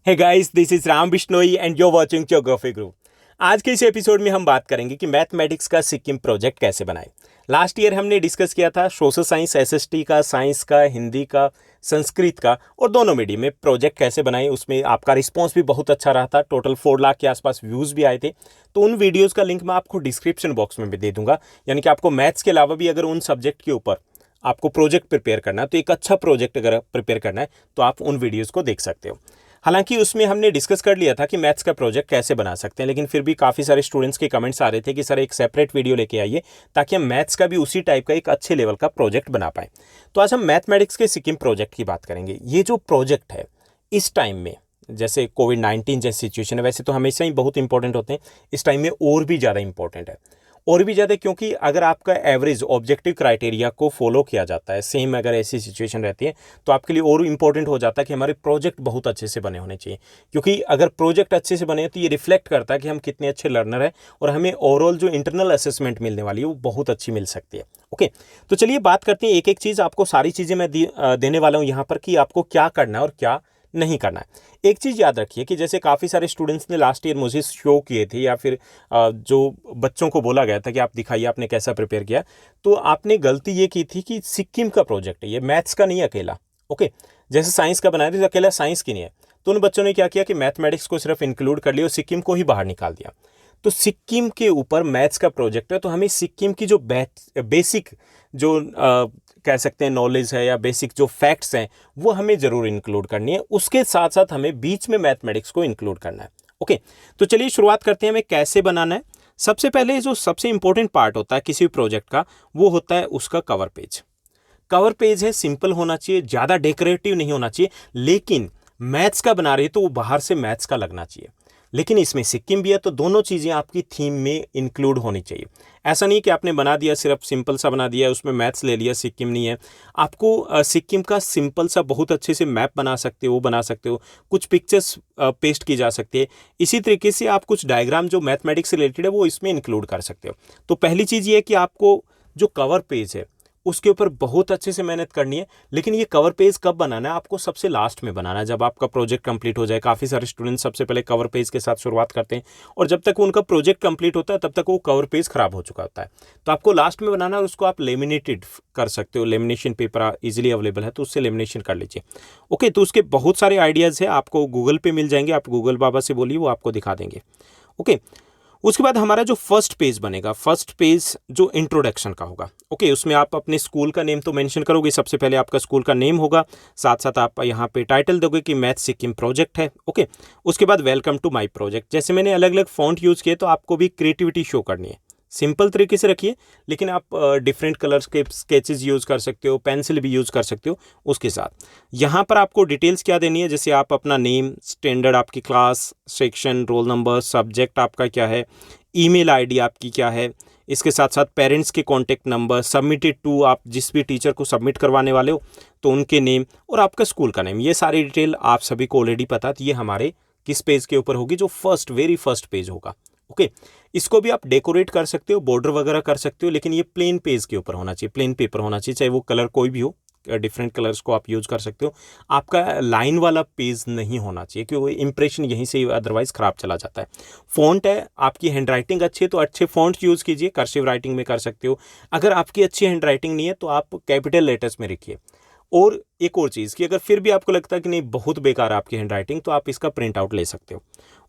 Hey guys, this is Ram Bishnoi and you watching geography group. आज के इस एपिसोड में हम बात करेंगे कि मैथमेटिक्स का सिक्किम प्रोजेक्ट कैसे बनाएं। लास्ट ईयर हमने डिस्कस किया था सोशल साइंस, एसएसटी का, साइंस का, हिंदी का, संस्कृत का और दोनों मीडियम में प्रोजेक्ट कैसे बनाएं। उसमें आपका रिस्पांस भी बहुत अच्छा रहा था। टोटल 4 लाख के आसपास व्यूज़ भी आए थे। तो उन वीडियोज़ का लिंक मैं आपको डिस्क्रिप्शन बॉक्स में भी दे दूंगा। यानी कि आपको मैथ्स के अलावा भी अगर उन सब्जेक्ट के ऊपर आपको प्रोजेक्ट प्रिपेयर करना है, तो एक अच्छा प्रोजेक्ट अगर प्रिपेयर करना है तो आप उन वीडियोज़ को देख सकते हो। हालांकि उसमें हमने डिस्कस कर लिया था कि मैथ्स का प्रोजेक्ट कैसे बना सकते हैं, लेकिन फिर भी काफ़ी सारे स्टूडेंट्स के कमेंट्स आ रहे थे कि सर एक सेपरेट वीडियो लेके आइए ताकि हम मैथ्स का भी उसी टाइप का एक अच्छे लेवल का प्रोजेक्ट बना पाएँ। तो आज हम मैथमेटिक्स के सिक्किम प्रोजेक्ट की बात करेंगे। ये जो प्रोजेक्ट है इस टाइम में, जैसे कोविड-19 जैसी सिचुएशन है, वैसे तो हमेशा ही बहुत इंपॉर्टेंट होते हैं, इस टाइम में और भी ज़्यादा इंपॉर्टेंट है। और भी ज़्यादा क्योंकि अगर आपका एवरेज ऑब्जेक्टिव क्राइटेरिया को फॉलो किया जाता है, सेम अगर ऐसी सिचुएशन रहती है, तो आपके लिए और इंपॉर्टेंट हो जाता है कि हमारे प्रोजेक्ट बहुत अच्छे से बने होने चाहिए। क्योंकि अगर प्रोजेक्ट अच्छे से बने तो ये रिफ्लेक्ट करता है कि हम कितने अच्छे लर्नर हैं और हमें ओवरऑल जो इंटरनल असेसमेंट मिलने वाली है वो बहुत अच्छी मिल सकती है। ओके, तो चलिए बात करते हैं एक एक चीज़। आपको सारी चीज़ें मैं देने वाला हूँ यहाँ पर कि आपको क्या करना है और क्या नहीं करना है। एक चीज़ याद रखिए कि जैसे काफ़ी सारे स्टूडेंट्स ने लास्ट ईयर मुझे शो किए थे, या फिर जो बच्चों को बोला गया था कि आप दिखाइए आपने कैसा प्रिपेयर किया, तो आपने गलती ये की थी कि सिक्किम का प्रोजेक्ट है, ये मैथ्स का नहीं है अकेला। ओके, जैसे साइंस का बनाया था, अकेला साइंस की नहीं है। तो उन बच्चों ने क्या किया कि मैथमेटिक्स को सिर्फ इंक्लूड कर लिया और सिक्किम को ही बाहर निकाल दिया। तो सिक्किम के ऊपर मैथ्स का प्रोजेक्ट है, तो हमें सिक्किम की जो बेसिक जो कह सकते हैं नॉलेज है या बेसिक जो फैक्ट्स हैं वो हमें ज़रूर इंक्लूड करनी है। उसके साथ साथ हमें बीच में मैथमेटिक्स को इंक्लूड करना है। ओके, तो चलिए शुरुआत करते हैं हमें कैसे बनाना है। सबसे पहले जो सबसे इंपॉर्टेंट पार्ट होता है किसी भी प्रोजेक्ट का, वो होता है उसका कवर पेज। कवर पेज है सिंपल होना चाहिए, ज़्यादा डेकोरेटिव नहीं होना चाहिए, लेकिन मैथ्स का बना रही है तो वो बाहर से मैथ्स का लगना चाहिए। लेकिन इसमें सिक्किम भी है, तो दोनों चीज़ें आपकी थीम में इंक्लूड होनी चाहिए। ऐसा नहीं कि आपने बना दिया, सिर्फ सिंपल सा बना दिया, उसमें मैथ्स ले लिया, सिक्किम नहीं है। आपको सिक्किम का सिंपल सा बहुत अच्छे से मैप बना सकते हो, वो बना सकते हो, कुछ पिक्चर्स पेस्ट की जा सकती है। इसी तरीके से आप कुछ डायग्राम जो मैथमेटिक्स से रिलेटेड है वो इसमें इंक्लूड कर सकते हो। तो पहली चीज़ ये है कि आपको जो कवर पेज है उसके ऊपर बहुत अच्छे से मेहनत करनी है। लेकिन ये कवर पेज कब बनाना है? आपको सबसे लास्ट में बनाना है, जब आपका प्रोजेक्ट कंप्लीट हो जाए। काफ़ी सारे स्टूडेंट्स सबसे पहले कवर पेज के साथ शुरुआत करते हैं और जब तक उनका प्रोजेक्ट कंप्लीट होता है तब तक वो कवर पेज खराब हो चुका होता है। तो आपको लास्ट में बनाना है और उसको आप लेमिनेटेड कर सकते हो। लेमिनेशन पेपर इजीली अवेलेबल है, तो उससे लेमिनेशन कर लीजिए। ओके, तो उसके बहुत सारे आइडियाज़ है, आपको गूगल पे मिल जाएंगे। आप गूगल बाबा से बोलिए, वो आपको दिखा देंगे। ओके, उसके बाद हमारा जो फर्स्ट पेज बनेगा, फर्स्ट पेज जो इंट्रोडक्शन का होगा। ओके, उसमें आप अपने स्कूल का नेम तो मेंशन करोगे। सबसे पहले आपका स्कूल का नेम होगा, साथ साथ आप यहाँ पे टाइटल दोगे कि मैथ सिक्किम प्रोजेक्ट है। ओके, उसके बाद वेलकम टू माय प्रोजेक्ट। जैसे मैंने अलग अलग फॉन्ट यूज़ किए, तो आपको भी क्रिएटिविटी शो करनी है। सिंपल तरीके से रखिए, लेकिन आप डिफरेंट कलर्स के स्केचेस यूज़ कर सकते हो, पेंसिल भी यूज़ कर सकते हो। उसके साथ यहाँ पर आपको डिटेल्स क्या देनी है, जैसे आप अपना नेम, स्टैंडर्ड, आपकी class, section, roll number, subject आपका क्या है, ईमेल आईडी आपकी क्या है, इसके साथ साथ पेरेंट्स के कॉन्टैक्ट नंबर, सबमिटेड टू, आप जिस भी टीचर को सबमिट करवाने वाले हो तो उनके नेम, और आपका स्कूल का नेम। ये सारी डिटेल आप सभी को ऑलरेडी पता है। तो ये हमारे किस पेज के ऊपर होगी? जो वेरी फर्स्ट पेज होगा। ओके, इसको भी आप डेकोरेट कर सकते हो, बॉर्डर वगैरह कर सकते हो, लेकिन ये प्लेन पेज के ऊपर होना चाहिए, प्लेन पेपर होना चाहिए, चाहे वो कलर कोई भी हो। डिफरेंट कलर्स को आप यूज़ कर सकते हो। आपका लाइन वाला पेज नहीं होना चाहिए, क्योंकि इंप्रेशन यहीं से अदरवाइज ख़राब चला जाता है। फ़ॉन्ट है, आपकी हैंड राइटिंग अच्छी है तो अच्छे फ़ॉन्ट यूज़ कीजिए, कर्सिव राइटिंग में कर सकते हो। अगर आपकी अच्छी हैंड राइटिंग नहीं है तो आप कैपिटल लेटर्स में लिखिए। और एक और चीज़ कि अगर फिर भी आपको लगता है कि नहीं बहुत बेकार है आपकी हैंड राइटिंग, तो आप इसका प्रिंट आउट ले सकते हो।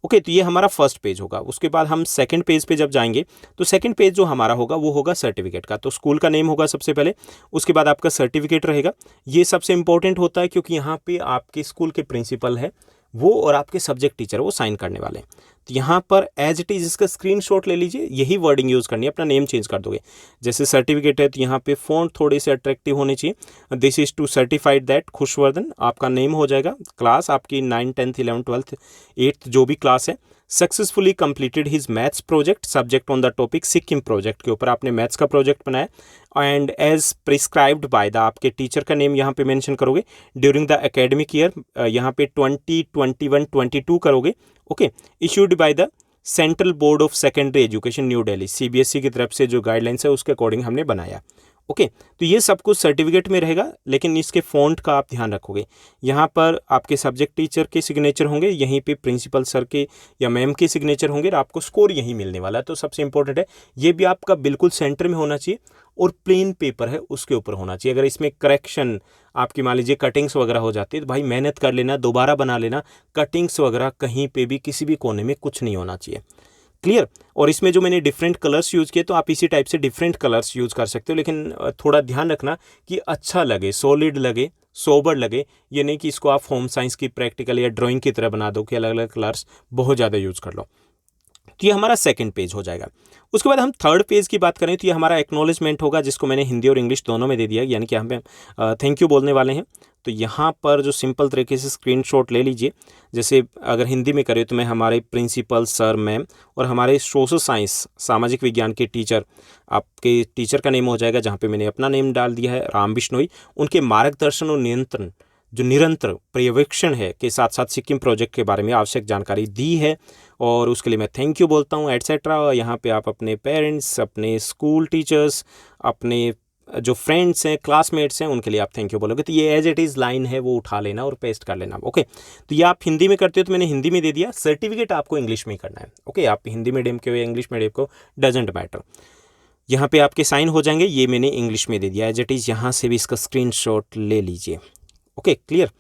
ओके, तो ये हमारा फर्स्ट पेज होगा। उसके बाद हम सेकंड पेज पे जब जाएंगे, तो सेकंड पेज जो हमारा होगा वो होगा सर्टिफिकेट का। तो स्कूल का नेम होगा सबसे पहले, उसके बाद आपका सर्टिफिकेट रहेगा। ये सबसे इंपॉर्टेंट होता है क्योंकि यहाँ पे आपके स्कूल के प्रिंसिपल है वो और आपके सब्जेक्ट टीचर वो साइन करने वाले हैं। तो यहाँ पर एज इट इज़ इसका स्क्रीनशॉट ले लीजिए, यही वर्डिंग यूज़ करनी है, अपना नेम चेंज कर दोगे। जैसे सर्टिफिकेट है तो यहाँ पे फ़ॉन्ट थोड़े से अट्रैक्टिव होने चाहिए। This is to certified that Khushvardhan, आपका नेम हो जाएगा। क्लास आपकी 9, 10th, 11th, 12th, 8th जो भी क्लास है। Successfully completed his maths project, subject on the topic Sikkim project के ऊपर आपने मैथ्स का प्रोजेक्ट बनाया। And as prescribed by the, आपके टीचर का नेम यहाँ पे मेंशन करोगे। ड्यूरिंग द एकेडमिक ईयर यहाँ पे 2021-22 करोगे। Okay, issued by the central board of secondary education new Delhi, CBSE की तरफ से जो गाइडलाइंस है उसके अकॉर्डिंग हमने बनाया। ओके, तो ये सब कुछ सर्टिफिकेट में रहेगा, लेकिन इसके फ़ॉन्ट का आप ध्यान रखोगे। यहाँ पर आपके सब्जेक्ट टीचर के सिग्नेचर होंगे, यहीं पे प्रिंसिपल सर के या मैम के सिग्नेचर होंगे, और आपको स्कोर यहीं मिलने वाला है। तो सबसे इंपॉर्टेंट है ये भी आपका बिल्कुल सेंटर में होना चाहिए, और प्लेन पेपर है उसके ऊपर होना चाहिए। अगर इसमें करेक्शन आपकी मान लीजिए कटिंग्स वगैरह हो जाती है तो भाई मेहनत कर लेना, दोबारा बना लेना। कटिंग्स वगैरह कहीं पे भी किसी भी कोने में कुछ नहीं होना चाहिए। क्लियर। और इसमें जो मैंने डिफरेंट कलर्स यूज़ किए, तो आप इसी टाइप से डिफरेंट कलर्स यूज़ कर सकते हो, लेकिन थोड़ा ध्यान रखना कि अच्छा लगे, सॉलिड लगे, सोबर लगे। ये नहीं कि इसको आप होम साइंस की प्रैक्टिकल या ड्राइंग की तरह बना दो कि अलग अलग कलर्स बहुत ज़्यादा यूज़ कर लो। तो ये हमारा सेकंड पेज हो जाएगा। उसके बाद हम थर्ड पेज की बात करें तो ये हमारा एक्नॉलेजमेंट होगा, जिसको मैंने हिंदी और इंग्लिश दोनों में दे दिया, यानी कि हम थैंक यू बोलने वाले हैं। तो यहाँ पर जो सिंपल तरीके से स्क्रीनशॉट ले लीजिए। जैसे अगर हिंदी में करें तो मैं हमारे प्रिंसिपल सर मैम और हमारे सोशल साइंस सामाजिक विज्ञान के टीचर, आपके टीचर का नेम हो जाएगा, जहाँ पे मैंने अपना नेम डाल दिया है राम बिश्नोई। उनके मार्गदर्शन और नियंत्रण जो निरंतर पर्यवेक्षण है के साथ साथ सिक्किम प्रोजेक्ट के बारे में आवश्यक जानकारी दी है, और उसके लिए मैं थैंक यू बोलता हूँ एटसेट्रा। यहाँ पे आप अपने पेरेंट्स, अपने स्कूल टीचर्स, अपने जो फ्रेंड्स हैं, क्लासमेट्स हैं, उनके लिए आप थैंक यू बोलोगे। तो ये एज इट इज़ लाइन है, वो उठा लेना और पेस्ट कर लेना। ओके, तो ये आप हिंदी में करते हो तो मैंने हिंदी में दे दिया। सर्टिफिकेट आपको इंग्लिश में ही करना है। ओके, आप हिंदी मीडियम के हो या इंग्लिश मीडियम को, डजेंट मैटर। यहाँ पे आपके साइन हो जाएंगे, ये मैंने इंग्लिश में दे दिया एज इट इज़। यहाँ से भी इसका स्क्रीनशॉट ले लीजिए। Okay, clear.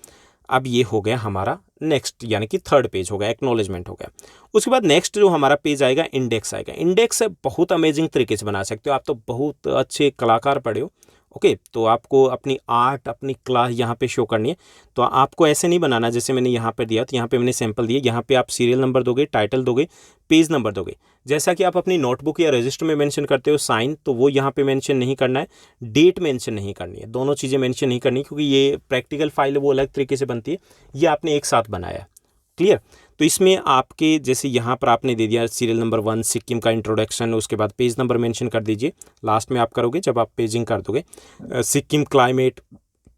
अब ये हो गया हमारा नेक्स्ट, यानी कि थर्ड पेज हो गया, एक्नॉलेजमेंट हो गया। उसके बाद नेक्स्ट जो हमारा पेज आएगा, इंडेक्स आएगा। इंडेक्स बहुत अमेजिंग तरीके से बना सकते हो आप, तो बहुत अच्छे कलाकार पढ़े हो। ओके, तो आपको अपनी आर्ट, अपनी क्लास यहाँ पे शो करनी है। तो आपको ऐसे नहीं बनाना जैसे मैंने यहाँ पे दिया, तो यहाँ पे मैंने सैंपल दिए। यहाँ पे आप सीरियल नंबर दोगे, टाइटल दोगे, पेज नंबर दोगे। जैसा कि आप अपनी नोटबुक या रजिस्टर में मेंशन करते हो साइन, तो वो यहाँ पे मेंशन नहीं करना है, डेट मेंशन नहीं करनी है, दोनों चीज़ें मेंशन नहीं करनी, क्योंकि ये प्रैक्टिकल फाइल है वो अलग तरीके से बनती है, ये आपने एक साथ बनाया है। क्लियर। तो इसमें आपके जैसे यहाँ पर आपने दे दिया सीरियल नंबर 1 सिक्किम का इंट्रोडक्शन, उसके बाद पेज नंबर मेंशन कर दीजिए, लास्ट में आप करोगे जब आप पेजिंग कर दोगे। Sikkim climate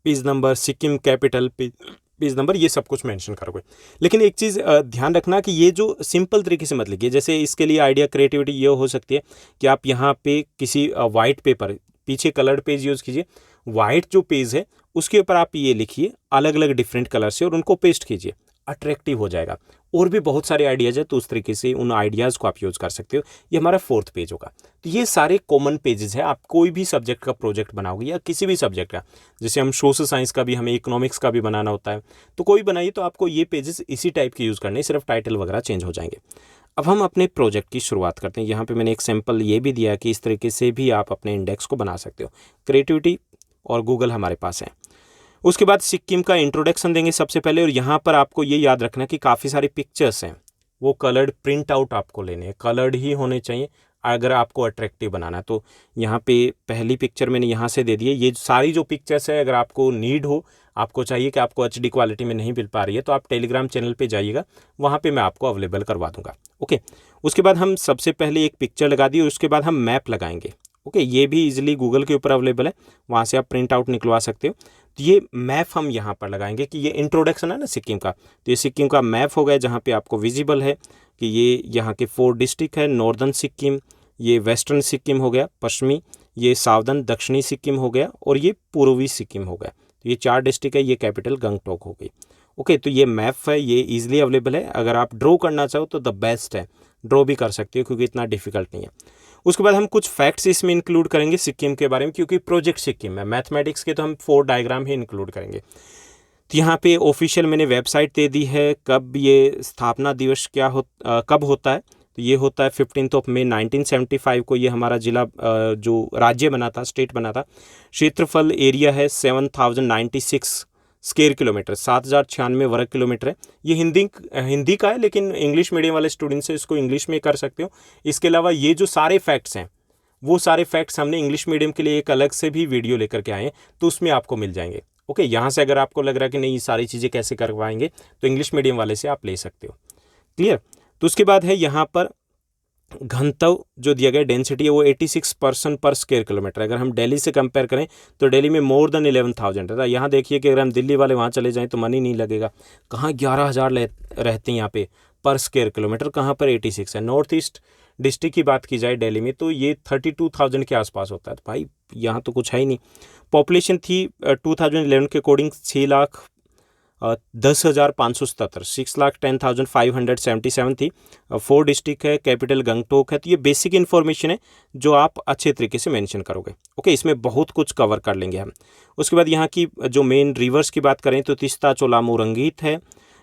page number, Sikkim capital page number, ये सब कुछ मेंशन करोगे। लेकिन एक चीज़ ध्यान रखना कि ये जो सिंपल तरीके से मत लिखिए। जैसे इसके लिए आइडिया क्रिएटिविटी ये हो सकती है कि आप यहाँ पे किसी वाइट पेपर, पीछे कलर्ड पेज यूज़ कीजिए, वाइट जो पेज है उसके ऊपर आप ये लिखिए अलग अलग डिफरेंट कलर से, और उनको पेस्ट कीजिए, अट्रैक्टिव हो जाएगा। और भी बहुत सारे आइडियाज़ है, तो उस तरीके से उन आइडियाज़ को आप यूज़ कर सकते हो। ये हमारा फोर्थ पेज होगा। तो ये सारे कॉमन पेजेस है। आप कोई भी सब्जेक्ट का प्रोजेक्ट बनाओगे या किसी भी सब्जेक्ट का, जैसे हम सोशल साइंस का भी, हमें इकोनॉमिक्स का भी बनाना होता है, तो कोई बनाइए तो आपको ये पेजेस इसी टाइप के यूज़ करने, सिर्फ टाइटल वगैरह चेंज हो जाएंगे। अब हम अपने प्रोजेक्ट की शुरुआत करते हैं। यहाँ पे मैंने एक सैम्पल ये भी दिया कि इस तरीके से भी आप अपने इंडेक्स को बना सकते हो। क्रिएटिविटी और गूगल हमारे पास है। उसके बाद सिक्किम का इंट्रोडक्शन देंगे सबसे पहले, और यहाँ पर आपको ये याद रखना कि काफ़ी सारे पिक्चर्स हैं, वो कलर्ड प्रिंट आउट आपको लेने हैं, कलर्ड ही होने चाहिए अगर आपको अट्रैक्टिव बनाना है। तो यहाँ पे पहली पिक्चर मैंने यहाँ से दे दी है। ये सारी जो पिक्चर्स है, अगर आपको नीड हो, आपको चाहिए कि आपको HD क्वालिटी में नहीं मिल पा रही है, तो आप टेलीग्राम चैनल पे जाइएगा, वहाँ पे मैं आपको अवेलेबल करवा दूँगा। ओके, उसके बाद हम सबसे पहले एक पिक्चर लगा दी, और उसके बाद हम मैप लगाएंगे। ओके, ये भी इजीली गूगल के ऊपर अवेलेबल है, वहाँ से आप प्रिंट आउट निकलवा सकते हो। तो ये मैप हम यहाँ पर लगाएंगे कि ये इंट्रोडक्शन है ना सिक्किम का, तो ये सिक्किम का मैप हो गया, जहाँ पे आपको विजिबल है कि ये यहाँ के 4 डिस्ट्रिक्ट है। नॉर्दर्न सिक्किम, ये वेस्टर्न सिक्किम हो गया पश्चिमी, ये साउदर्न दक्षिणी सिक्किम हो गया, और ये पूर्वी सिक्किम हो गया। तो ये 4 डिस्ट्रिक्ट है, ये कैपिटल गंगटोक हो गई। ओके, तो ये मैप है, ये ईजिली अवेलेबल है। अगर आप ड्रॉ करना चाहो तो द बेस्ट है, ड्रॉ भी कर सकते हो, क्योंकि इतना डिफिकल्ट नहीं है। उसके बाद हम कुछ फैक्ट्स इसमें इंक्लूड करेंगे सिक्किम के बारे में, क्योंकि प्रोजेक्ट सिक्किम है, मैथमेटिक्स के तो हम 4 डायग्राम ही इंक्लूड करेंगे। तो यहाँ पे ऑफिशियल मैंने वेबसाइट दे दी है, कब ये स्थापना दिवस कब होता है। तो ये होता है 15 मई 1975 को। ये हमारा जिला जो राज्य बना था, स्टेट बना था। क्षेत्रफल एरिया है 7096 स्क्वायर किलोमीटर, 7096 वर्ग किलोमीटर है। ये हिंदी का है, लेकिन इंग्लिश मीडियम वाले स्टूडेंट्स से इसको इंग्लिश में कर सकते हो। इसके अलावा ये जो सारे फैक्ट्स हैं, वो सारे फैक्ट्स हमने इंग्लिश मीडियम के लिए एक अलग से भी वीडियो लेकर के आए हैं, तो उसमें आपको मिल जाएंगे। ओके, यहाँ से अगर आपको लग रहा है कि नहीं ये सारी चीज़ें कैसे करवाएंगे, तो इंग्लिश मीडियम वाले से आप ले सकते हो। क्लियर। तो उसके बाद है यहाँ पर घनत्व जो दिया गया, डेंसिटी है वो 86% पर स्क्वायर किलोमीटर। अगर हम दिल्ली से कंपेयर करें तो दिल्ली में मोर देन 11,000 है। यहाँ देखिए कि अगर हम दिल्ली वाले वहाँ चले जाएं तो मन ही नहीं लगेगा, कहाँ 11,000 रहते हैं यहाँ पे। पर स्क्वायर किलोमीटर, कहाँ पर 86 है। नॉर्थ ईस्ट डिस्ट्रिक्ट की बात की जाए दिल्ली में तो ये 32,000 के आसपास होता है। तो भाई यहाँ तो कुछ है ही नहीं। पॉपुलेशन थी 2011 के अकॉर्डिंग 6,10,577, 6,10,577 थी। 4 डिस्ट्रिक्ट है, कैपिटल गंगटोक है। तो ये बेसिक इन्फॉर्मेशन है जो आप अच्छे तरीके से मेंशन करोगे। ओके, इसमें बहुत कुछ कवर कर लेंगे हम। उसके बाद यहाँ की जो मेन रिवर्स की बात करें तो तीस्ता, चोलामू, रंगीत है।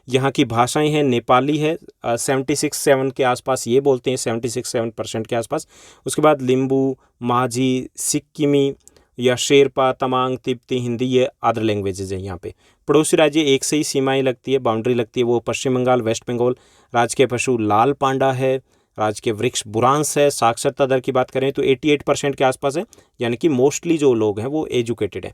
यहाँ की भाषाएं हैं, नेपाली है, 76-7 के आसपास ये बोलते हैं, 76-7% के आसपास। उसके बाद लिम्बू, माझी, सिक्किमी या शेरपा, तमांग, तिब्बती, हिंदी, ये अदर लैंग्वेजेज हैं यहाँ पे। पड़ोसी राज्य एक से ही सीमाएं लगती है, बाउंड्री लगती है, वो पश्चिम बंगाल, वेस्ट बंगाल। राज्य के पशु लाल पांडा है, राज्य के वृक्ष बुरांस है। साक्षरता दर की बात करें तो 88% के आसपास है, यानी कि मोस्टली जो लोग हैं वो एजुकेटेड है।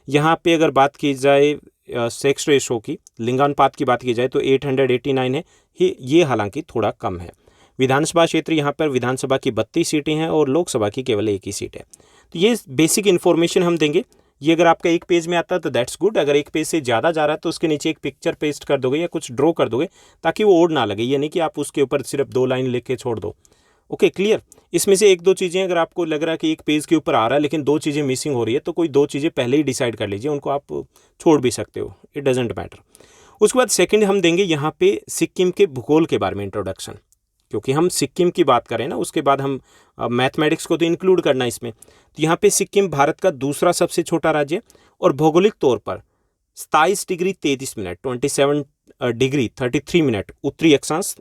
यहाँ पे अगर बात की जाए सेक्स रेशो की, लिंगानुपात की बात की जाए तो 889 है, ये हालांकि थोड़ा कम है। विधानसभा क्षेत्र, यहाँ पर विधानसभा की 32 सीटें हैं और लोकसभा की केवल 1 ही सीट है। तो ये बेसिक इन्फॉर्मेशन हम देंगे। ये अगर आपका एक पेज में आता है तो दैट्स गुड, अगर एक पेज से ज़्यादा जा रहा है तो उसके नीचे एक पिक्चर पेस्ट कर दोगे या कुछ ड्रॉ कर दोगे ताकि वो ओड ना लगे। ये नहीं कि आप उसके ऊपर सिर्फ 2 लाइन लिख के छोड़ दो। Okay, clear. इसमें से 1-2 चीज़ें अगर आपको लग रहा है कि एक पेज के ऊपर आ रहा है लेकिन 2 चीज़ें मिसिंग हो रही है तो कोई 2 चीज़ें पहले ही डिसाइड कर लीजिए, उनको आप छोड़ भी सकते हो, इट डजेंट मैटर। उसके बाद सेकंड हम देंगे यहाँ पे सिक्किम के भूगोल के बारे में इंट्रोडक्शन, क्योंकि हम सिक्किम की बात करें ना, उसके बाद हम मैथमेटिक्स को तो इंक्लूड करना इसमें। तो यहाँ पे सिक्किम भारत का दूसरा सबसे छोटा राज्य है और भौगोलिक तौर पर 27 डिग्री 33 मिनट 27 डिग्री 33 मिनट उत्तरी अक्षांश,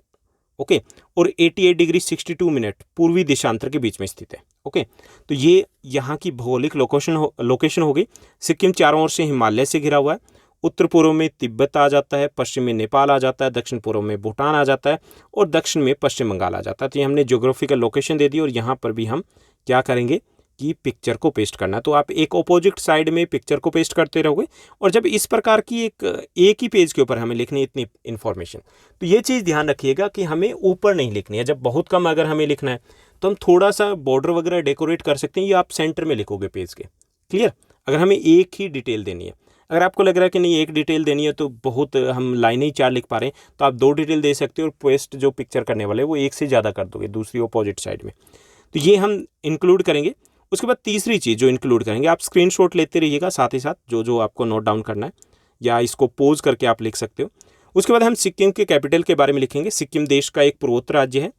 ओके, और 88 डिग्री 62 मिनट पूर्वी देशांतर के बीच में स्थित है। ओके, तो ये यहाँ की भौगोलिक लोकेशन हो गई। सिक्किम चारों ओर से हिमालय से घिरा हुआ है। उत्तर पूर्व में तिब्बत आ जाता है, पश्चिम में नेपाल आ जाता है, दक्षिण पूर्व में भूटान आ जाता है और दक्षिण में पश्चिम बंगाल आ जाता है। तो ये हमने ज्योग्राफिकल लोकेशन दे दी और यहाँ पर भी हम क्या करेंगे कि पिक्चर को पेस्ट करना। तो आप एक ऑपोजिट साइड में पिक्चर को पेस्ट करते रहोगे और जब इस प्रकार की एक ही पेज के ऊपर हमें लिखनी है इतनी इन्फॉर्मेशन, तो ये चीज़ ध्यान रखिएगा कि हमें ऊपर नहीं लिखनी है। जब बहुत कम अगर हमें लिखना है तो हम थोड़ा सा बॉर्डर वगैरह डेकोरेट कर सकते हैं, ये आप सेंटर में लिखोगे पेज के, क्लियर। अगर हमें एक ही डिटेल देनी है, अगर आपको लग रहा है कि नहीं एक डिटेल देनी है तो बहुत हम लाइनें ही 4 लिख पा रहे हैं, तो आप 2 डिटेल दे सकते हो और पेस्ट जो पिक्चर करने वाले वो एक से ज़्यादा कर दोगे दूसरी ऑपोजिट साइड में। तो ये हम इंक्लूड करेंगे। उसके बाद तीसरी चीज़ जो इंक्लूड करेंगे, आप स्क्रीनशॉट लेते रहिएगा साथ ही साथ जो जो आपको नोट डाउन करना है, या इसको पोज करके आप लिख सकते हो। उसके बाद हम सिक्किम के कैपिटल के बारे में लिखेंगे। सिक्किम देश का एक पूर्वोत्तर राज्य है,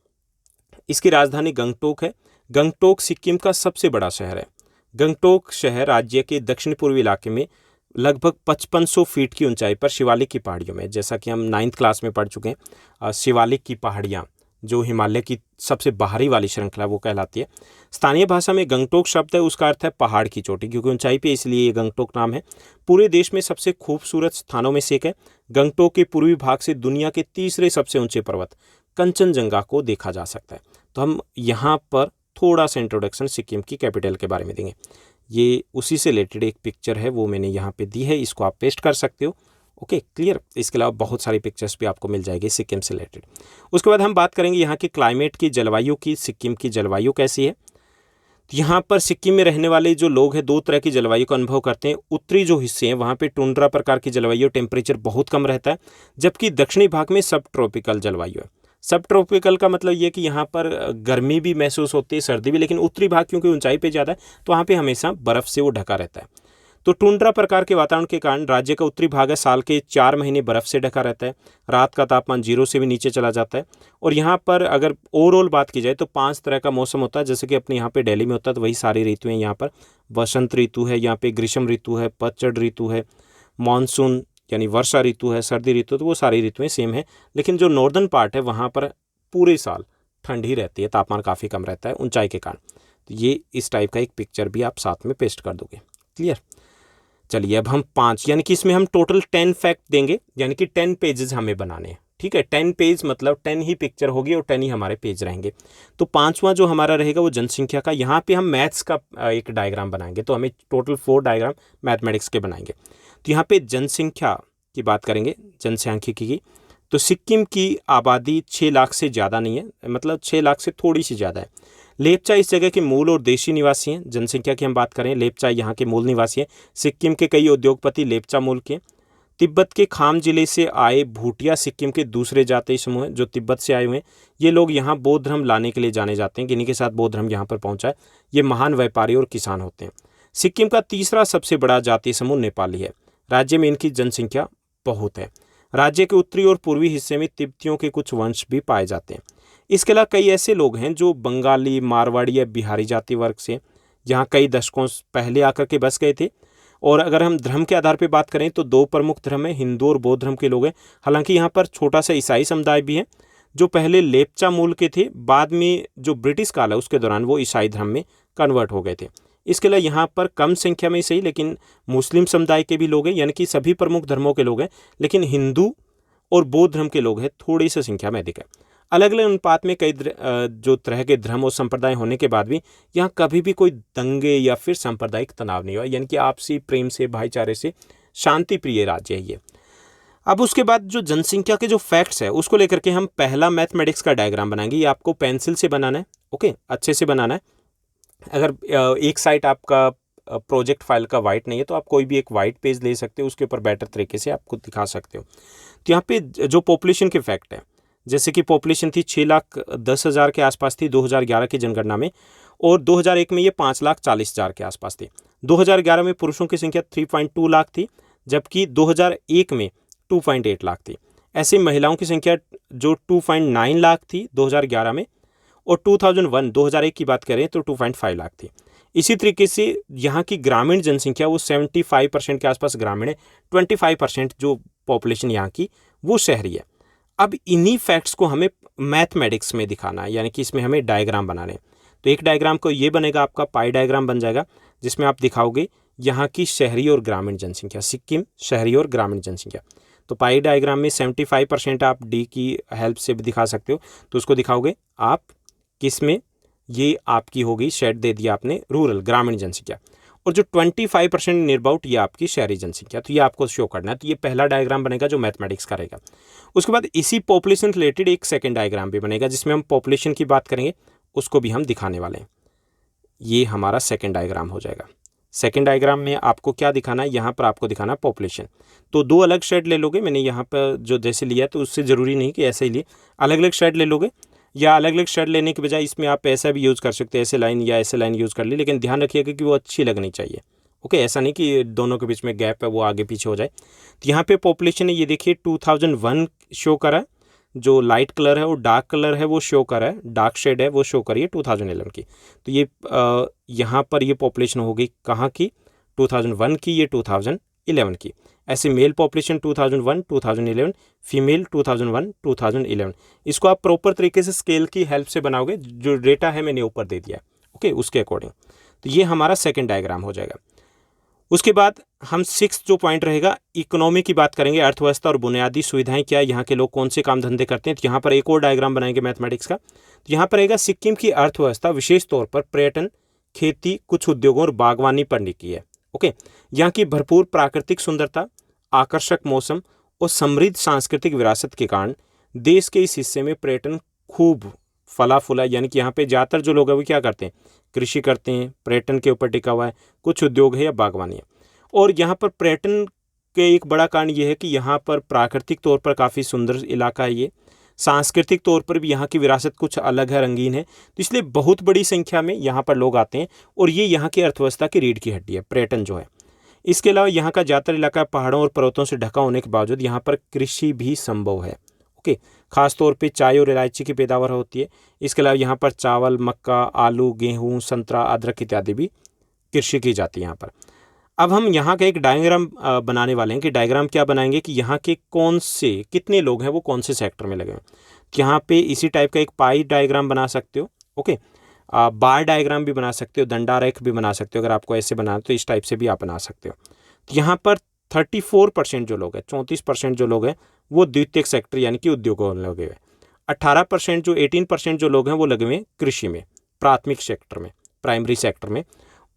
इसकी राजधानी गंगटोक है। गंगटोक सिक्किम का सबसे बड़ा शहर है। गंगटोक शहर राज्य के दक्षिण पूर्वी इलाके में लगभग 5500 फीट की ऊंचाई पर शिवालिक की पहाड़ियों में, जैसा कि हम 9th क्लास में पढ़ चुके हैं, शिवालिक की पहाड़ियाँ जो हिमालय की सबसे बाहरी वाली श्रृंखला वो कहलाती है। स्थानीय भाषा में गंगटोक शब्द है, उसका अर्थ है पहाड़ की चोटी, क्योंकि ऊंचाई पे इसलिए ये गंगटोक नाम है। पूरे देश में सबसे खूबसूरत स्थानों में से एक है। गंगटोक के पूर्वी भाग से दुनिया के तीसरे सबसे ऊंचे पर्वत कंचनजंगा को देखा जा सकता है। तो हम यहाँ पर थोड़ा सा इंट्रोडक्शन सिक्किम की कैपिटल के बारे में देंगे। ये उसी से रिलेटेड एक पिक्चर है, वो मैंने यहाँ पे दी है, इसको आप पेस्ट कर सकते हो। Okay, clear. इसके अलावा बहुत सारी पिक्चर्स भी आपको मिल जाएगी सिक्किम से रिलेटेड। उसके बाद हम बात करेंगे यहाँ के क्लाइमेट की, जलवायु की। सिक्किम की जलवायु कैसी है? तो यहाँ पर सिक्किम में रहने वाले जो लोग हैं 2 तरह की जलवायु का अनुभव करते हैं। उत्तरी जो हिस्से हैं वहाँ पे टुंड्रा प्रकार की जलवायु, टेम्परेचर बहुत कम रहता है, जबकि दक्षिणी भाग में सब ट्रॉपिकल जलवायु है। सब ट्रॉपिकल का मतलब ये कि यहाँ पर गर्मी भी महसूस होती है, सर्दी भी, लेकिन उत्तरी भाग क्योंकि ऊंचाई पे ज़्यादा है तो वहाँ पे हमेशा बर्फ़ से वो ढका रहता है। तो टुंड्रा प्रकार के वातावरण के कारण राज्य का उत्तरी भाग है साल के 4 महीने बर्फ़ से ढका रहता है। रात का तापमान 0 से भी नीचे चला जाता है। और यहाँ पर अगर ओवरऑल बात की जाए तो 5 तरह का मौसम होता है, जैसे कि अपने यहाँ पे दिल्ली में होता है तो वही सारी ऋतुएँ यहाँ पर। वसंत ऋतु है, यहाँ पे ग्रीष्म ऋतु है, पतझड़ ऋतु है, मानसून यानी वर्षा ऋतु है, सर्दी ऋतु, तो वो सारी ऋतुएँ सेम है। लेकिन जो नॉर्दर्न पार्ट है वहाँ पर पूरे साल ठंड ही रहती है, तापमान काफ़ी कम रहता है ऊंचाई के कारण। तो ये इस टाइप का एक पिक्चर भी आप साथ में पेस्ट कर दोगे, क्लियर। चलिए अब हम 5, यानी कि इसमें हम टोटल 10 फैक्ट देंगे, यानी कि 10 पेजेस हमें बनाने हैं, ठीक है। 10 पेज मतलब 10 ही पिक्चर होगी और 10 ही हमारे पेज रहेंगे। तो 5वां जो हमारा रहेगा वो जनसंख्या का। यहाँ पे हम मैथ्स का एक डायग्राम बनाएंगे, तो हमें टोटल 4 डायग्राम मैथमेटिक्स के बनाएंगे। तो यहाँ पे जनसंख्या की बात करेंगे, जनसांख्यिकी की। तो सिक्किम की आबादी 6 लाख से ज़्यादा नहीं है, मतलब 6 लाख से थोड़ी सी ज़्यादा है। लेपचा इस जगह के मूल और देशी निवासी हैं। जनसंख्या की हम बात करें, लेपचा यहाँ के मूल निवासी हैं। सिक्किम के कई उद्योगपति लेपचा मूल के। तिब्बत के खाम जिले से आए भूटिया सिक्किम के दूसरे जातीय समूह हैं जो तिब्बत से आए हुए हैं। ये लोग यहाँ बौद्ध धर्म लाने के लिए जाने जाते हैं, इन्हीं के साथ बौद्ध धर्म यहाँ पर पहुँचा है। ये महान व्यापारी और किसान होते हैं। सिक्किम का तीसरा सबसे बड़ा जातीय समूह नेपाली है। राज्य में इनकी जनसंख्या बहुत है। राज्य के उत्तरी और पूर्वी हिस्से में तिब्बतियों के कुछ वंश भी पाए जाते हैं। इसके अलावा कई ऐसे लोग हैं जो बंगाली, मारवाड़ी या बिहारी जाति वर्ग से यहाँ कई दशकों पहले आकर के बस गए थे। और अगर हम धर्म के आधार पर बात करें तो दो प्रमुख धर्म है, हिंदू और बौद्ध धर्म के लोग हैं। हालांकि यहाँ पर छोटा सा ईसाई समुदाय भी है जो पहले लेप्चा मूल के थे, बाद में जो ब्रिटिश काल है उसके दौरान वो ईसाई धर्म में कन्वर्ट हो गए थे। इसके अलावा यहाँ पर कम संख्या में सही लेकिन मुस्लिम समुदाय के भी लोग हैं, यानी कि सभी प्रमुख धर्मों के लोग हैं, लेकिन हिंदू और बौद्ध धर्म के लोग हैं थोड़ी सी संख्या में अधिक है। अलग अलग अनुपात में कई जो तरह के धर्म और संप्रदाय होने के बाद भी यहाँ कभी भी कोई दंगे या फिर सांप्रदायिक तनाव नहीं हुआ, यानी कि आपसी प्रेम से, भाईचारे से शांति प्रिय राज्य है ये। अब उसके बाद जो जनसंख्या के जो फैक्ट्स है उसको लेकर के हम पहला मैथमेटिक्स का डायग्राम बनाएंगे। ये आपको पेंसिल से बनाना है, ओके, अच्छे से बनाना है। अगर एक साइड आपका प्रोजेक्ट फाइल का वाइट नहीं है तो आप कोई भी एक वाइट पेज ले सकते हो, उसके ऊपर बेटर तरीके से आपको दिखा सकते हो। तो यहाँ पे जो पॉपुलेशन के फैक्ट है, जैसे कि पॉपुलेशन थी 6,10,000 के आसपास थी 2011 की जनगणना में, और 2001 में ये 5,40,000 के आसपास थी। 2011 में पुरुषों की संख्या 3.2 लाख थी, जबकि 2001 में 2.8 लाख थी। ऐसे महिलाओं की संख्या जो 2.9 लाख थी 2011 में, और 2001 की बात करें तो 2.5 लाख थी। इसी तरीके से यहाँ की ग्रामीण जनसंख्या वो 75% के आसपास ग्रामीण है, 25% जो पॉपुलेशन यहाँ की वो शहरी है। अब इन्हीं फैक्ट्स को हमें मैथमेटिक्स में दिखाना है, यानी कि इसमें हमें डायग्राम बनाने हैं। तो एक डायग्राम को ये बनेगा, आपका पाई डायग्राम बन जाएगा, जिसमें आप दिखाओगे यहाँ की शहरी और ग्रामीण जनसंख्या, सिक्किम शहरी और ग्रामीण जनसंख्या। तो पाई डायग्राम में 75% आप डी की हेल्प से भी दिखा सकते हो, तो उसको दिखाओगे आप किस में, ये आपकी होगी, शेड दे दिया आपने, रूरल ग्रामीण जनसंख्या, और जो 25% नियर अबाउट ये आपकी शहरी जनसंख्या। तो ये आपको शो करना है। तो ये पहला डायग्राम बनेगा जो मैथमेटिक्स का रहेगा। उसके बाद इसी पॉपुलेशन रिलेटेड एक सेकंड डायग्राम भी बनेगा जिसमें हम पॉपुलेशन की बात करेंगे, उसको भी हम दिखाने वाले हैं। ये हमारा सेकंड डायग्राम हो जाएगा। सेकंड डायग्राम में आपको क्या दिखाना है, यहाँ पर आपको दिखाना है पॉपुलेशन। तो दो अलग शेड ले लोगे, मैंने यहाँ पर जो जैसे लिया तो उससे ज़रूरी नहीं कि ऐसे ही लिए, अलग अलग शेड ले लोगे, या अलग अलग शेड लेने के बजाय इसमें आप ऐसा भी यूज़ कर सकते हैं, ऐसे लाइन या ऐसे लाइन यूज़ कर ली, लेकिन ध्यान रखिएगा कि वो अच्छी लगनी चाहिए। ओके, ऐसा नहीं कि दोनों के बीच में गैप है वो आगे पीछे हो जाए। तो यहाँ पे पॉपुलेशन है, ये देखिए 2001 शो करा है, जो लाइट कलर है वो डार्क कलर है वो शो करा है, डार्क शेड है वो शो करी है 2011 की। तो ये यहाँ पर ये पॉपुलेशन होगी कहाँ की, 2001 की, ये 2011 की। ऐसे मेल पॉपुलेशन 2001, 2011, फीमेल 2001, 2011। इसको आप प्रॉपर तरीके से स्केल की हेल्प से बनाओगे, जो डेटा है मैंने ऊपर दे दिया, ओके, उसके अकॉर्डिंग। तो ये हमारा सेकंड डायग्राम हो जाएगा। उसके बाद हम 6 जो पॉइंट रहेगा, इकोनॉमी की बात करेंगे, अर्थव्यवस्था और बुनियादी सुविधाएं क्या, यहाँ के लोग कौन से काम धंधे करते हैं। तो यहाँ पर एक और डायग्राम बनाएंगे मैथमेटिक्स का। तो यहाँ पर रहेगा सिक्किम की अर्थव्यवस्था विशेष तौर पर पर्यटन, खेती, कुछ उद्योगों और बागवानी पर टिकी है। ओके, यहाँ की भरपूर प्राकृतिक सुंदरता, आकर्षक मौसम और समृद्ध सांस्कृतिक विरासत के कारण देश के इस हिस्से में पर्यटन खूब फला फूला, यानी कि यहाँ पे ज़्यादातर जो लोग हैं वो क्या करते हैं, कृषि करते हैं, पर्यटन के ऊपर टिका हुआ है, कुछ उद्योग है या बागवानी है। और यहाँ पर पर्यटन के एक बड़ा कारण ये है कि यहाँ पर प्राकृतिक तौर पर काफ़ी सुंदर इलाका है, ये सांस्कृतिक तौर पर भी यहाँ की विरासत कुछ अलग है, रंगीन है, तो इसलिए बहुत बड़ी संख्या में यहाँ पर लोग आते हैं और ये यहाँ की अर्थव्यवस्था की रीढ़ की हड्डी है, पर्यटन जो है। इसके अलावा यहाँ का ज़्यादातर इलाका पहाड़ों और पर्वतों से ढका होने के बावजूद यहाँ पर कृषि भी संभव है। ओके, खास तौर पे चाय और इलायची की पैदावार होती है। इसके अलावा यहाँ पर चावल, मक्का, आलू, गेहूँ, संतरा, अदरक इत्यादि भी कृषि की जाती है यहाँ पर। अब हम यहाँ का एक डायग्राम बनाने वाले हैं कि डायग्राम क्या बनाएंगे कि यहाँ के कौन से कितने लोग हैं वो कौन से सेक्टर में लगे हैं। यहाँ पे इसी टाइप का एक पाई डायग्राम बना सकते हो, ओके, बार डायग्राम भी बना सकते हो, दंडारेख भी बना सकते हो। अगर आपको ऐसे बनाना तो इस टाइप से भी आप बना सकते हो। तो यहाँ पर 34% जो लोग हैं, 34% जो लोग हैं वो द्वितीयक सेक्टर यानी कि उद्योगों में लगे हुए। 18% जो 18% जो लोग हैं वो लगे हुए हैं कृषि में, प्राथमिक सेक्टर में, प्राइमरी सेक्टर में।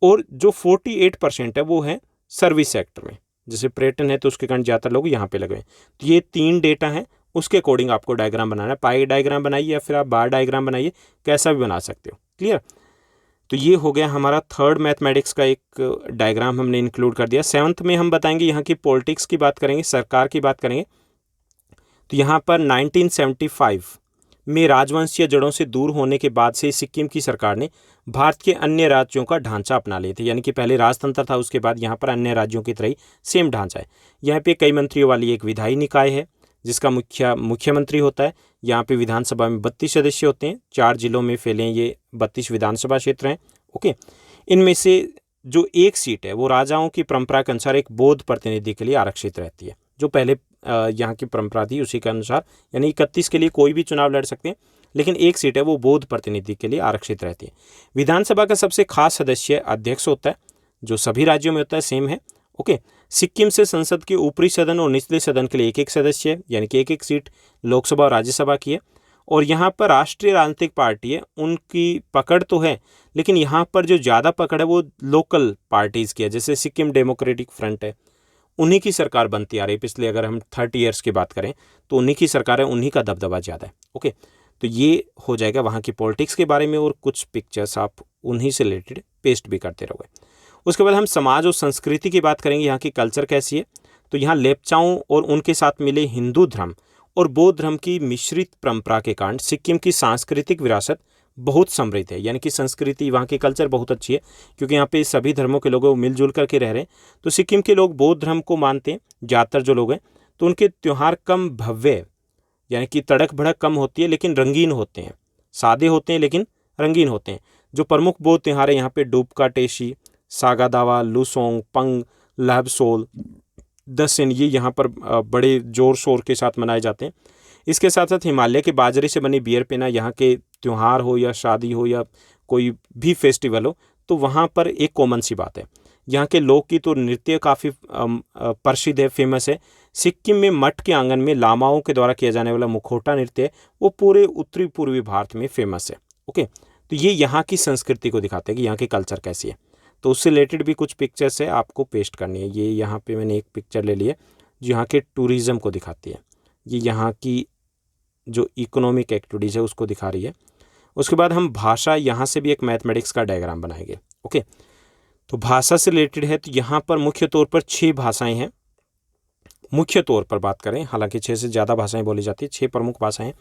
और जो 48% है वो है सर्विस सेक्टर में, जैसे पर्यटन है तो उसके कारण ज़्यादातर लोग यहाँ पे लगे हैं। तो ये 3 डेटा हैं, उसके अकॉर्डिंग आपको डायग्राम बनाना है। पाई डायग्राम बनाइए या फिर आप बार डायग्राम बनाइए, कैसा भी बना सकते हो। क्लियर। तो ये हो गया हमारा थर्ड मैथमेटिक्स का एक डायग्राम हमने इंक्लूड कर दिया। सेवन्थ में हम बताएंगे यहाँ की पॉलिटिक्स की बात करेंगे, सरकार की बात करेंगे। तो यहाँ पर 1975 में राजवंशीय जड़ों से दूर होने के बाद से सिक्किम की सरकार ने भारत के अन्य राज्यों का ढांचा अपना लिए थे, यानी कि पहले राजतंत्र था, उसके बाद यहाँ पर अन्य राज्यों की तरह ही सेम ढांचा है। यहाँ पे कई मंत्रियों वाली एक विधायी निकाय है जिसका मुख्यमंत्री होता है। यहाँ पे विधानसभा में 32 सदस्य होते हैं, 4 जिलों में फैले हैं ये 32 विधानसभा क्षेत्र हैं। ओके, इनमें से जो एक सीट है वो राजाओं की परंपरा के अनुसार एक बौद्ध प्रतिनिधि के लिए आरक्षित रहती है, जो पहले यहाँ की परंपरा थी उसी के अनुसार, यानी 31 के लिए कोई भी चुनाव लड़ सकते हैं, लेकिन एक सीट है वो बौद्ध प्रतिनिधि के लिए आरक्षित रहती है। विधानसभा का सबसे खास सदस्य अध्यक्ष होता है, जो सभी राज्यों में होता है, सेम है। ओके, सिक्किम से संसद के ऊपरी सदन और निचले सदन के लिए एक एक सदस्य है, यानी कि एक एक सीट लोकसभा और राज्यसभा की है। और यहाँ पर राष्ट्रीय राजनीतिक पार्टी है, उनकी पकड़ तो है, लेकिन यहाँ पर जो ज़्यादा पकड़ है वो लोकल पार्टीज़ की है। जैसे सिक्किम डेमोक्रेटिक फ्रंट है, उन्हीं की सरकार बनती आ रही है पिछले, अगर हम 30 ईयर्स की बात करें तो उन्हीं की सरकार है, उन्हीं का दबदबा ज़्यादा है। ओके, तो ये हो जाएगा वहाँ की पॉलिटिक्स के बारे में, और कुछ पिक्चर्स आप उन्हीं से रिलेटेड पेस्ट भी करते रहोगे। उसके बाद हम समाज और संस्कृति की बात करेंगे, यहाँ की कल्चर कैसी है। तो यहाँ लेप्चाओं और उनके साथ मिले हिंदू धर्म और बौद्ध धर्म की मिश्रित परंपरा के कारण सिक्किम की सांस्कृतिक विरासत बहुत समृद्ध है, यानी कि संस्कृति, वहाँ की कल्चर बहुत अच्छी है, क्योंकि यहाँ पे सभी धर्मों के लोग मिलजुल करके रह रहे हैं। तो सिक्किम के लोग बौद्ध धर्म को मानते हैं ज़्यादातर जो लोग हैं, तो उनके त्यौहार कम भव्य, यानी कि तड़क भड़क कम होती है, लेकिन रंगीन होते हैं, सादे होते हैं लेकिन रंगीन होते हैं। जो प्रमुख बौद्ध त्यौहार है यहाँ पे डूबका टेशी, सागा दावा, लुसोंग, पंग, लहबसोल, दसिन, ये यहाँ पर बड़े जोर शोर के साथ मनाए जाते हैं। इसके साथ साथ हिमालय के बाजरे से बनी बियर पीना, यहाँ के त्यौहार हो या शादी हो या कोई भी फेस्टिवल हो, तो वहाँ पर एक कॉमन सी बात है। यहाँ के लोकगीत और नृत्य काफ़ी प्रसिद्ध है, फेमस है। सिक्किम में मठ के आंगन में लामाओं के द्वारा किया जाने वाला मुखौटा नृत्य है, वो पूरे उत्तरी पूर्वी भारत में फेमस है। ओके, तो ये यहाँ की संस्कृति को दिखाते हैं कि यहाँ की कल्चर कैसी है। तो उससे रिलेटेड भी कुछ पिक्चर्स है, आपको पेस्ट करनी है। ये यहाँ पे मैंने एक पिक्चर ले ली है जो यहाँ के टूरिज़्म को दिखाती है, ये यहाँ की जो इकोनॉमिक एक्टिविटीज़ है उसको दिखा रही है। उसके बाद हम भाषा, यहाँ से भी एक मैथमेटिक्स का डायग्राम बनाएंगे। ओके, तो भाषा से रिलेटेड है, तो यहाँ पर मुख्य तौर पर 6 भाषाएं हैं। मुख्य तौर पर बात करें, हालांकि 6 से ज़्यादा भाषाएं बोली जाती है, 6 प्रमुख भाषाएं।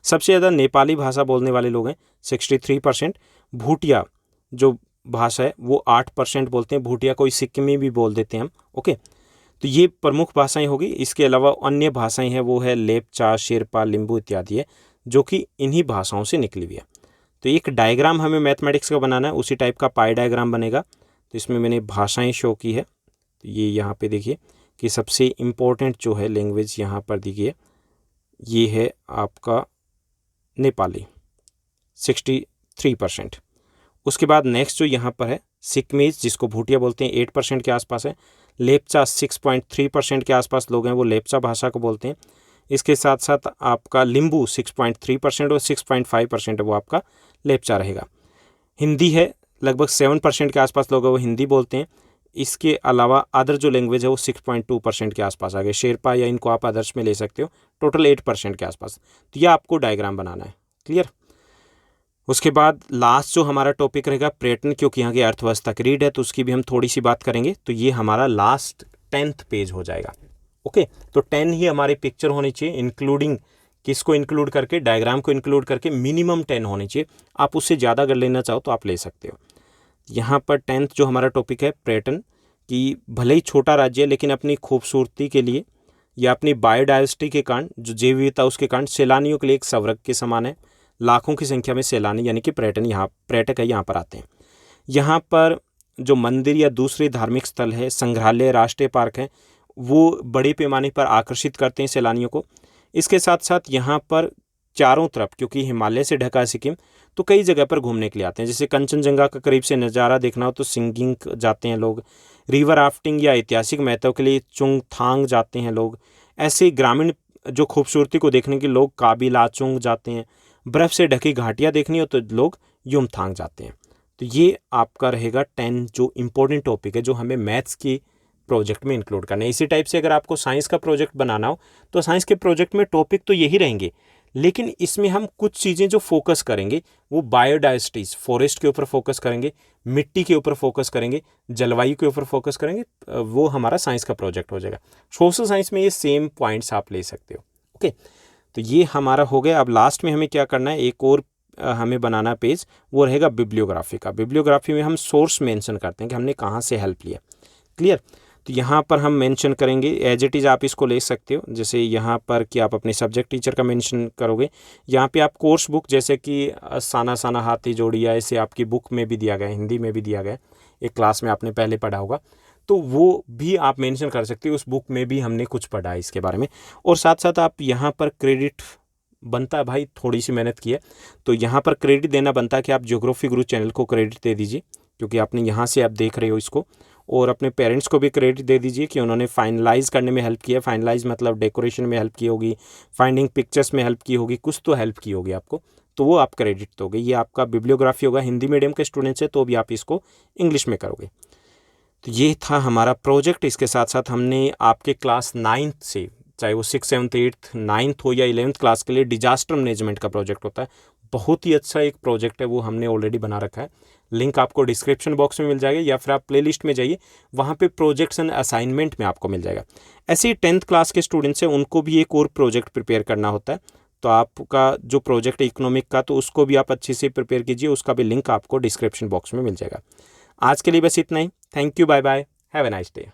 सबसे ज़्यादा नेपाली भाषा बोलने वाले लोग हैं 63%। भूटिया जो भाषा है वो 8% बोलते हैं, भूटिया कोई सिक्किमी भी बोल देते हैं हम। ओके, तो ये प्रमुख भाषाएं होगी। इसके अलावा अन्य भाषाएं हैं, वो है लेपचा, शेरपा, लिम्बू इत्यादि है, जो कि इन्हीं भाषाओं से निकली हुई है। तो एक डायग्राम हमें मैथमेटिक्स का बनाना है, उसी टाइप का पाई डायग्राम बनेगा। तो इसमें मैंने भाषाएं शो की है, तो ये यहाँ पे देखिए कि सबसे इम्पोर्टेंट जो है लैंग्वेज यहाँ पर देखिए, ये है आपका नेपाली 63%। उसके बाद नेक्स्ट जो यहाँ पर है सिक्कीमीज, जिसको भूटिया बोलते हैं, 8% के आसपास है। लेप्चा 6.3% के आसपास लोग हैं, वो लेप्चा भाषा को बोलते हैं। इसके साथ साथ आपका लिम्बू 6.3% और 6.5% वो आपका लेप्चा रहेगा। हिंदी है, लगभग 7% के आसपास लोग हैं वो हिंदी बोलते हैं। इसके अलावा अदर जो लैंग्वेज है वो 6.2% के आसपास आ गए। शेरपा या इनको आप अदर्स में ले सकते हो, टोटल 8% के आसपास। तो यह आपको डायग्राम बनाना है, क्लियर। उसके बाद लास्ट जो हमारा टॉपिक रहेगा पर्यटन, क्योंकि यहाँ की अर्थव्यवस्था की रीड है तो उसकी भी हम थोड़ी सी बात करेंगे। तो ये हमारा लास्ट 10th पेज हो जाएगा। ओके, तो 10 ही हमारी पिक्चर होनी चाहिए, इंक्लूडिंग किसको इंक्लूड करके, डायग्राम को इंक्लूड करके मिनिमम 10 होनी चाहिए। आप उससे ज़्यादा अगर लेना चाहो तो आप ले सकते हो। यहाँ पर 10th जो हमारा टॉपिक है पर्यटन, कि भले ही छोटा राज्य है लेकिन अपनी खूबसूरती के लिए या अपनी बायोडाइवर्सिटी के कारण, जो जैव विविधता उसके कारण सैलानियों के लिए एक स्वर्ग के समान है। लाखों की संख्या में सैलानी यानी कि पर्यटक है यहाँ पर आते हैं। यहाँ पर जो मंदिर या दूसरे धार्मिक स्थल है, संग्रहालय, राष्ट्रीय पार्क है, वो बड़े पैमाने पर आकर्षित करते हैं सैलानियों को। इसके साथ साथ यहाँ पर चारों तरफ, क्योंकि हिमालय से ढका है सिक्किम, तो कई जगह पर घूमने के लिए आते हैं। जैसे कंचनजंगा का करीब से नज़ारा देखना हो तो सिंगिंग जाते हैं लोग, रिवर राफ्टिंग या ऐतिहासिक महत्व के लिए चुंगथांग जाते हैं लोग। ऐसे ग्रामीण जो खूबसूरती को देखने के लोग काबी लाचुंग जाते हैं। बर्फ़ से ढकी घाटियाँ देखनी हो तो लोग युमथांग जाते हैं। तो ये आपका रहेगा 10 जो इम्पोर्टेंट टॉपिक है जो हमें मैथ्स की प्रोजेक्ट में इंक्लूड करना है। इसी टाइप से अगर आपको साइंस का प्रोजेक्ट बनाना हो तो साइंस के प्रोजेक्ट में टॉपिक तो यही रहेंगे, लेकिन इसमें हम कुछ चीज़ें जो फोकस करेंगे वो बायोडाइवर्सिटीज, फॉरेस्ट के ऊपर फोकस करेंगे, मिट्टी के ऊपर फोकस करेंगे, जलवायु के ऊपर फोकस करेंगे। वो हमारा साइंस का प्रोजेक्ट हो जाएगा। सोशल साइंस में ये सेम पॉइंट्स आप ले सकते हो। ओके, तो ये हमारा हो गया। अब लास्ट में हमें क्या करना है, एक और हमें बनाना पेज, वो रहेगा बिब्लियोग्राफी का। बिब्लियोग्राफी में हम सोर्स मेंशन करते हैं कि हमने कहाँ से हेल्प लिया। क्लियर? तो यहाँ पर हम मेंशन करेंगे, एज इट इज़ आप इसको ले सकते हो। जैसे यहाँ पर कि आप अपने सब्जेक्ट टीचर का मेंशन करोगे। यहाँ पे आप कोर्स बुक, जैसे कि साना साना हाथी जोड़ी, या ऐसे आपकी बुक में भी दिया गया है, हिंदी में भी दिया गया है, एक क्लास में आपने पहले पढ़ा होगा, तो वो भी आप मेंशन कर सकते हो। उस बुक में भी हमने कुछ पढ़ा है इसके बारे में। और साथ साथ आप यहाँ पर क्रेडिट बनता है, भाई थोड़ी सी मेहनत की है तो यहाँ पर क्रेडिट देना बनता है कि आप ज्योग्राफी गुरु चैनल को क्रेडिट दे दीजिए, क्योंकि आपने यहाँ से आप देख रहे हो इसको। और अपने पेरेंट्स को भी क्रेडिट दे दीजिए कि उन्होंने फाइनलाइज करने में हेल्प किया। फाइनलाइज मतलब डेकोरेशन में हेल्प की होगी, फाइंडिंग पिक्चर्स में हेल्प की होगी, कुछ तो हेल्प की होगी आपको, तो वो आप क्रेडिट दोगे। ये आपका बिब्लियोग्राफी होगा। हिंदी मीडियम के स्टूडेंट्स है तो भी आप इसको इंग्लिश में करोगे। तो ये था हमारा प्रोजेक्ट। इसके साथ साथ हमने आपके क्लास 9th से, चाहे वो 6th 7th 8th 9th हो या 11th क्लास के लिए, डिजास्टर मैनेजमेंट का प्रोजेक्ट होता है। बहुत ही अच्छा एक प्रोजेक्ट है, वो हमने ऑलरेडी बना रखा है। लिंक आपको डिस्क्रिप्शन बॉक्स में मिल जाएगा, या फिर आप प्लेलिस्ट में जाइए, वहाँ पे प्रोजेक्ट्स एंड असाइनमेंट में आपको मिल जाएगा। ऐसे ही 10th क्लास के स्टूडेंट्स हैं, उनको भी एक और प्रोजेक्ट प्रिपेयर करना होता है। तो आपका जो प्रोजेक्ट है इकोनॉमिक का, तो उसको भी आप अच्छे से प्रिपेयर कीजिए। उसका भी लिंक आपको डिस्क्रिप्शन बॉक्स में मिल जाएगा। आज के लिए बस इतना ही। Thank you, bye bye, have a nice day.